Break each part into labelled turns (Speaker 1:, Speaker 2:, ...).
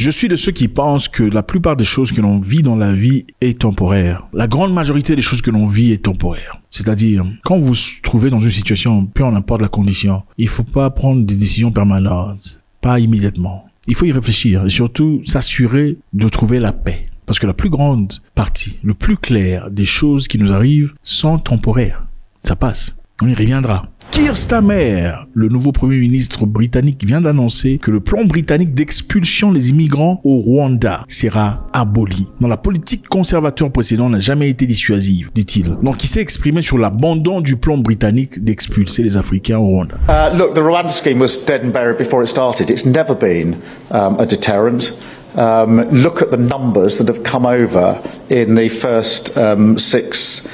Speaker 1: Je suis de ceux qui pensent que la plupart des choses que l'on vit dans la vie est temporaire. La grande majorité des choses que l'on vit est temporaire. C'est-à-dire, quand vous vous trouvez dans une situation, peu importe la condition, il faut pas prendre des décisions permanentes. Pas immédiatement. Il faut y réfléchir et surtout s'assurer de trouver la paix. Parce que la plus grande partie, le plus clair des choses qui nous arrivent sont temporaires. Ça passe. On y reviendra. Keir Starmer, le nouveau premier ministre britannique, vient d'annoncer que le plan britannique d'expulsion des immigrants au Rwanda sera aboli. Dans la politique conservateur précédente n'a jamais été dissuasive, dit-il. Donc il s'est exprimé sur l'abandon du plan britannique d'expulser les Africains au Rwanda.
Speaker 2: Look, the Rwanda scheme was dead and buried before it started. It's never been a deterrent. Look at the numbers that have come over in the first 6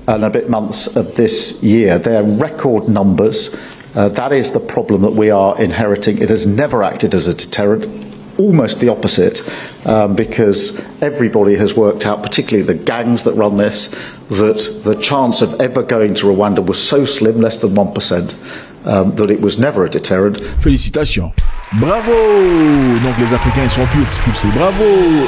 Speaker 2: and a bit months of this year. They're record numbers. That is the problem that we are inheriting. It has never acted as a deterrent. Almost the opposite, because everybody has worked out, particularly the gangs that run this, that the chance of ever going to Rwanda was so slim, less than 1%, that it was never a deterrent.
Speaker 1: Félicitations. Bravo! Donc les Africains ils sont plus expulsés. Bravo!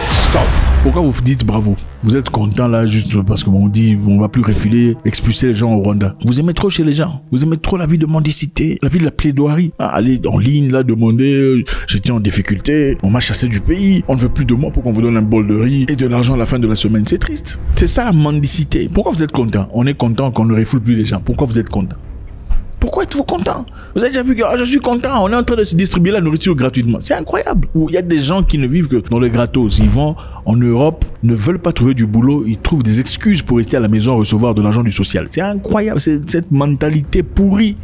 Speaker 1: Stop! Pourquoi vous dites bravo? Vous êtes content là juste parce qu'on dit on va plus refiler, expulser les gens au Rwanda. Vous aimez trop chez les gens. Vous aimez trop la vie de mendicité, la vie de la plaidoirie. Allez en ligne là demander j'étais en difficulté, on m'a chassé du pays, on ne veut plus de moi pour qu'on vous donne un bol de riz et de l'argent à la fin de la semaine. C'est triste. C'est ça la mendicité. Pourquoi vous êtes content? On est content qu'on ne refoule plus les gens. Pourquoi vous êtes content? Pourquoi êtes-vous content? Vous avez déjà vu que je suis content, on est en train de se distribuer la nourriture gratuitement. C'est incroyable. Il y a des gens qui ne vivent que dans le gratos. Ils vont en Europe, ne veulent pas trouver du boulot, ils trouvent des excuses pour rester à la maison recevoir de l'argent du social. C'est incroyable, c'est cette mentalité pourrie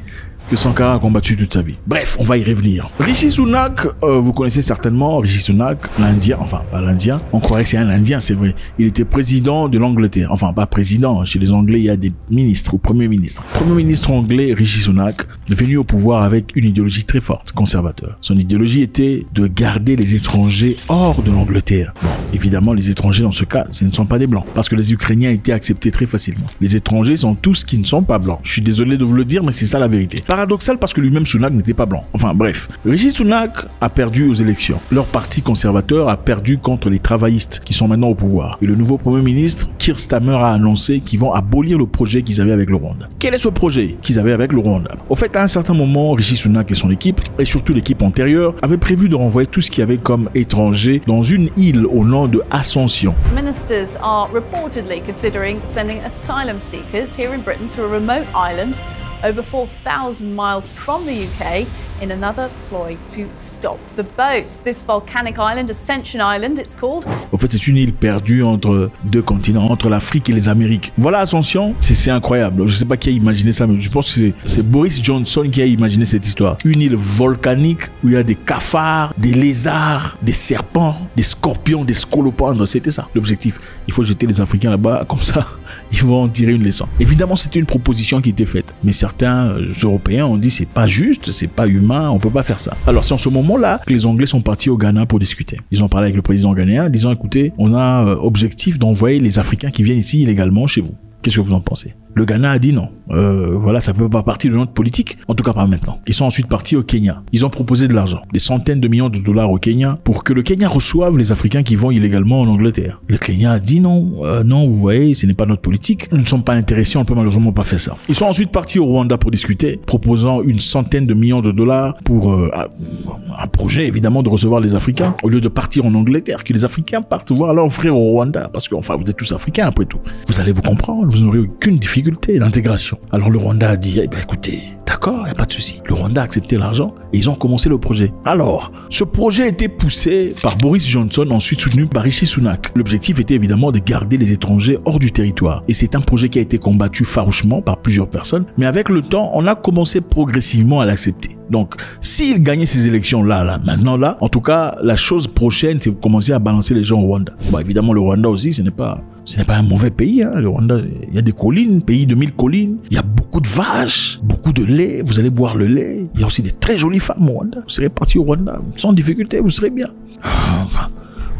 Speaker 1: que Sankara a combattu toute sa vie. Bref, on va y revenir. Rishi Sunak, vous connaissez certainement Rishi Sunak, l'Indien, enfin pas l'Indien, on croirait que c'est un Indien, c'est vrai. Il était président de l'Angleterre, enfin pas président, chez les Anglais il y a des ministres ou premiers ministres. Premier ministre anglais Rishi Sunak est venu au pouvoir avec une idéologie très forte, conservateur. Son idéologie était de garder les étrangers hors de l'Angleterre. Bon, évidemment les étrangers dans ce cas, ce ne sont pas des blancs, parce que les Ukrainiens étaient acceptés très facilement. Les étrangers sont tous qui ne sont pas blancs. Je suis désolé de vous le dire, mais c'est ça la vérité. Paradoxal parce que lui-même Sunak n'était pas blanc. Enfin bref, Rishi Sunak a perdu aux élections. Leur parti conservateur a perdu contre les travaillistes qui sont maintenant au pouvoir. Et le nouveau premier ministre, Keir Starmer, a annoncé qu'ils vont abolir le projet qu'ils avaient avec le Rwanda. Quel est ce projet qu'ils avaient avec le Rwanda? Au fait, à un certain moment, Rishi Sunak et son équipe, et surtout l'équipe antérieure, avaient prévu de renvoyer tout ce qu'il y avait comme étrangers dans une île au nom de Ascension.
Speaker 3: Ministers are reportedly considering sending asylum seekers here in Britain to a remote island over 4,000 miles from the UK in another ploy to stop the boats. This volcanic island, Ascension Island, it's called.
Speaker 1: En fait, c'est une île perdue entre deux continents, entre l'Afrique et les Amériques. Voilà Ascension, c'est incroyable. Je sais pas qui a imaginé ça, mais je pense que c'est Boris Johnson qui a imaginé cette histoire. Une île volcanique où il y a des cafards, des lézards, des serpents, des scorpions, des scolopendres. C'était ça l'objectif. Il faut jeter les Africains là-bas, comme ça, ils vont en tirer une leçon. Évidemment, c'était une proposition qui était faite, mais certains Européens ont dit c'est pas juste, c'est pas humain. On peut pas faire ça. Alors c'est en ce moment-là que les Anglais sont partis au Ghana pour discuter. Ils ont parlé avec le président ghanéen, disant écoutez, on a objectif d'envoyer les Africains qui viennent ici illégalement chez vous. Qu'est-ce que vous en pensez? Le Ghana a dit non. Voilà, ça ne peut pas partir de notre politique, en tout cas pas maintenant. Ils sont ensuite partis au Kenya. Ils ont proposé de l'argent, des centaines de millions de dollars au Kenya, pour que le Kenya reçoive les Africains qui vont illégalement en Angleterre. Le Kenya a dit non, non, vous voyez, ce n'est pas notre politique. Nous ne sommes pas intéressés, on ne peut malheureusement pas faire ça. Ils sont ensuite partis au Rwanda pour discuter, proposant une centaine de millions de dollars pour un projet, évidemment, de recevoir les Africains, au lieu de partir en Angleterre, que les Africains partent voir leurs frères au Rwanda, parce que, enfin, vous êtes tous Africains après tout. Vous allez vous comprendre, vous n'aurez aucune difficulté d'intégration. Alors le Rwanda a dit, eh bien écoutez, d'accord, il n'y a pas de souci. Le Rwanda a accepté l'argent et ils ont commencé le projet. Alors, ce projet a été poussé par Boris Johnson, ensuite soutenu par Rishi Sunak. L'objectif était évidemment de garder les étrangers hors du territoire. Et c'est un projet qui a été combattu farouchement par plusieurs personnes. Mais avec le temps, on a commencé progressivement à l'accepter. Donc, s'il gagnait ces élections-là, maintenant, en tout cas, la chose prochaine, c'est de commencer à balancer les gens au Rwanda. Bon, évidemment, le Rwanda aussi, ce n'est pas un mauvais pays, hein. Le Rwanda, il y a des collines, pays de 1000 collines. Il y a beaucoup de vaches, beaucoup de lait. Vous allez boire le lait. Il y a aussi des très jolies femmes au Rwanda. Vous serez parti au Rwanda sans difficulté, vous serez bien. Enfin,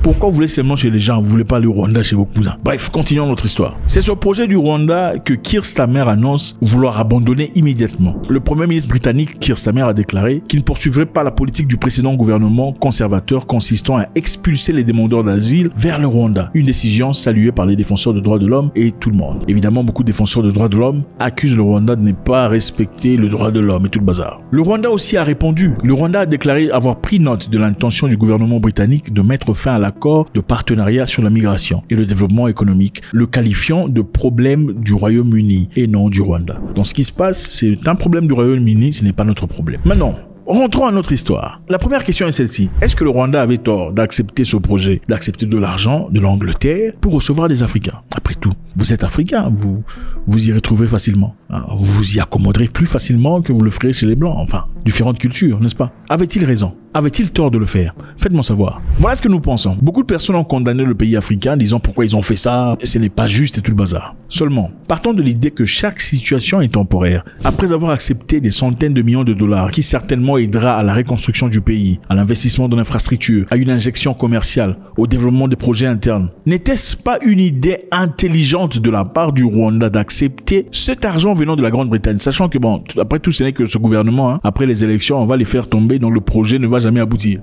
Speaker 1: Pourquoi vous voulez seulement chez les gens, vous voulez pas aller au Rwanda chez vos cousins? Bref, continuons notre histoire. C'est ce projet du Rwanda que Keir Starmer annonce vouloir abandonner immédiatement. Le premier ministre britannique Keir Starmer a déclaré qu'il ne poursuivrait pas la politique du précédent gouvernement conservateur consistant à expulser les demandeurs d'asile vers le Rwanda. Une décision saluée par les défenseurs des droits de l'homme et tout le monde. Évidemment, beaucoup de défenseurs des droits de l'homme accusent le Rwanda de ne pas respecter le droit de l'homme et tout le bazar. Le Rwanda aussi a répondu. Le Rwanda a déclaré avoir pris note de l'intention du gouvernement britannique de mettre fin à l'accord de partenariat sur la migration et le développement économique, le qualifiant de problème du Royaume-Uni et non du Rwanda. Donc ce qui se passe, c'est un problème du Royaume-Uni, ce n'est pas notre problème. Maintenant, rentrons à notre histoire. La première question est celle-ci. Est-ce que le Rwanda avait tort d'accepter ce projet, d'accepter de l'argent de l'Angleterre pour recevoir des Africains? Après tout, vous êtes Africain, vous y retrouverez facilement. Vous y accommoderez plus facilement que vous le ferez chez les Blancs. Enfin, différentes cultures, n'est-ce pas? Avait-il raison? Avait-il tort de le faire? Faites-moi savoir. Voilà ce que nous pensons. Beaucoup de personnes ont condamné le pays africain, disant pourquoi ils ont fait ça, ce n'est pas juste et tout le bazar. Seulement, partons de l'idée que chaque situation est temporaire. Après avoir accepté des centaines de millions de dollars, qui certainement aidera à la reconstruction du pays, à l'investissement dans l'infrastructure, à une injection commerciale, au développement des projets internes, n'était-ce pas une idée intelligente de la part du Rwanda d'accepter cet argent venant de la Grande-Bretagne, sachant que bon, après tout, ce n'est que ce gouvernement, après les élections, on va les faire tomber, donc le projet ne va jamais aboutir.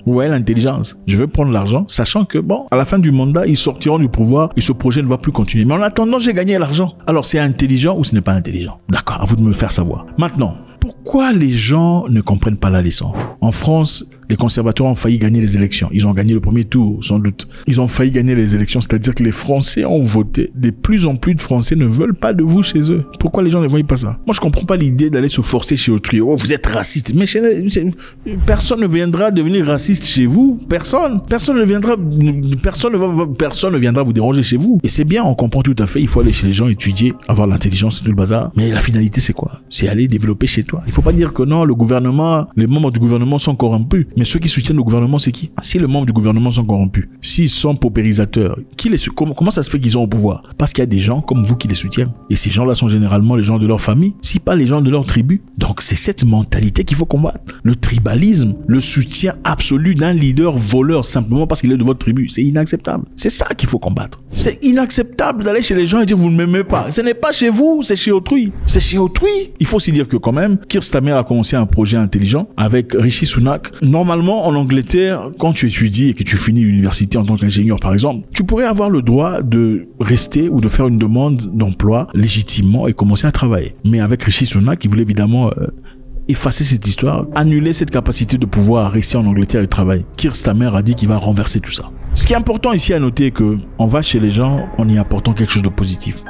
Speaker 1: Ouais, l'intelligence. Je vais prendre l'argent, sachant que bon, à la fin du mandat, ils sortiront du pouvoir et ce projet ne va plus continuer. Mais en attendant, j'ai gagné l'argent. Alors, c'est intelligent ou ce n'est pas intelligent? D'accord, à vous de me le faire savoir. Maintenant, pourquoi les gens ne comprennent pas la leçon? En France, les conservateurs ont failli gagner les élections. Ils ont gagné le premier tour, sans doute. Ils ont failli gagner les élections, c'est-à-dire que les Français ont voté. De plus en plus de Français ne veulent pas de vous chez eux. Pourquoi les gens ne voient pas ça? Moi, je comprends pas l'idée d'aller se forcer chez autrui. Oh, vous êtes raciste. Mais personne ne viendra devenir raciste chez vous. Personne. Personne ne viendra vous déranger chez vous. Et c'est bien, on comprend tout à fait. Il faut aller chez les gens, étudier, avoir l'intelligence et tout le bazar. Mais la finalité, c'est quoi? C'est aller développer chez toi. Il faut pas dire que non, le gouvernement, les membres du gouvernement sont corrompus. Mais ceux qui soutiennent le gouvernement, c'est qui? Si les membres du gouvernement sont corrompus, s'ils sont paupérisateurs, comment ça se fait qu'ils ont au pouvoir? Parce qu'il y a des gens comme vous qui les soutiennent. Et ces gens-là sont généralement les gens de leur famille, si pas les gens de leur tribu. Donc c'est cette mentalité qu'il faut combattre. Le tribalisme, le soutien absolu d'un leader voleur simplement parce qu'il est de votre tribu, c'est inacceptable. C'est ça qu'il faut combattre. C'est inacceptable d'aller chez les gens et dire vous ne m'aimez pas. Ce n'est pas chez vous, c'est chez autrui. C'est chez autrui. Il faut aussi dire que quand même, Keir Starmer a commencé un projet intelligent avec Rishi Sunak. Normalement, en Angleterre, quand tu étudies et que tu finis l'université en tant qu'ingénieur, par exemple, tu pourrais avoir le droit de rester ou de faire une demande d'emploi légitimement et commencer à travailler. Mais avec Rishi Sunak, il voulait évidemment effacer cette histoire, annuler cette capacité de pouvoir rester en Angleterre et travailler. Keir Starmer a dit qu'il va renverser tout ça. Ce qui est important ici à noter que on va chez les gens en y apportant quelque chose de positif.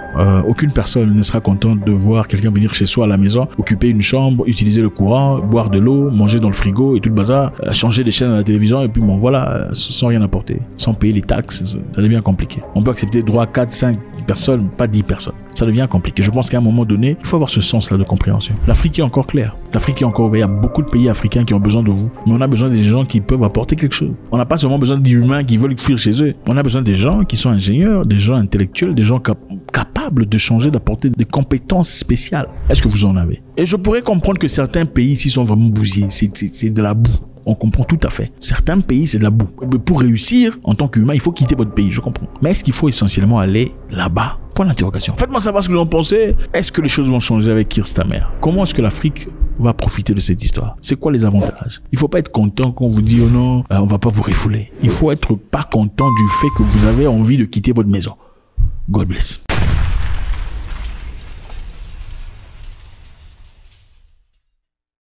Speaker 1: Aucune personne ne sera contente de voir quelqu'un venir chez soi à la maison, occuper une chambre, utiliser le courant, boire de l'eau, manger dans le frigo et tout le bazar, changer des chaînes à la télévision et puis bon voilà, sans rien apporter, sans payer les taxes, ça devient compliqué. On peut accepter droit 4, 5 personnes, pas 10 personnes. Ça devient compliqué. Je pense qu'à un moment donné, il faut avoir ce sens-là de compréhension. L'Afrique est encore claire. L'Afrique est encore ouverte. Il y a beaucoup de pays africains qui ont besoin de vous. Mais on a besoin des gens qui peuvent apporter quelque chose. On n'a pas seulement besoin d'humains qui veulent fuir chez eux. On a besoin des gens qui sont ingénieurs, des gens intellectuels, des gens capables de changer, d'apporter des compétences spéciales. Est-ce que vous en avez? Et je pourrais comprendre que certains pays ici sont vraiment bousillés. C'est de la boue. On comprend tout à fait. Certains pays, c'est de la boue. Mais pour réussir, en tant qu'humain, il faut quitter votre pays, je comprends. Mais est-ce qu'il faut essentiellement aller là-bas? Point d'interrogation. Faites-moi savoir ce que vous en pensez. Est-ce que les choses vont changer avec Keir Starmer? Comment est-ce que l'Afrique va profiter de cette histoire? C'est quoi les avantages? Il faut pas être content quand on vous dit oh non, on va pas vous refouler. Il faut être pas content du fait que vous avez envie de quitter votre maison. God bless.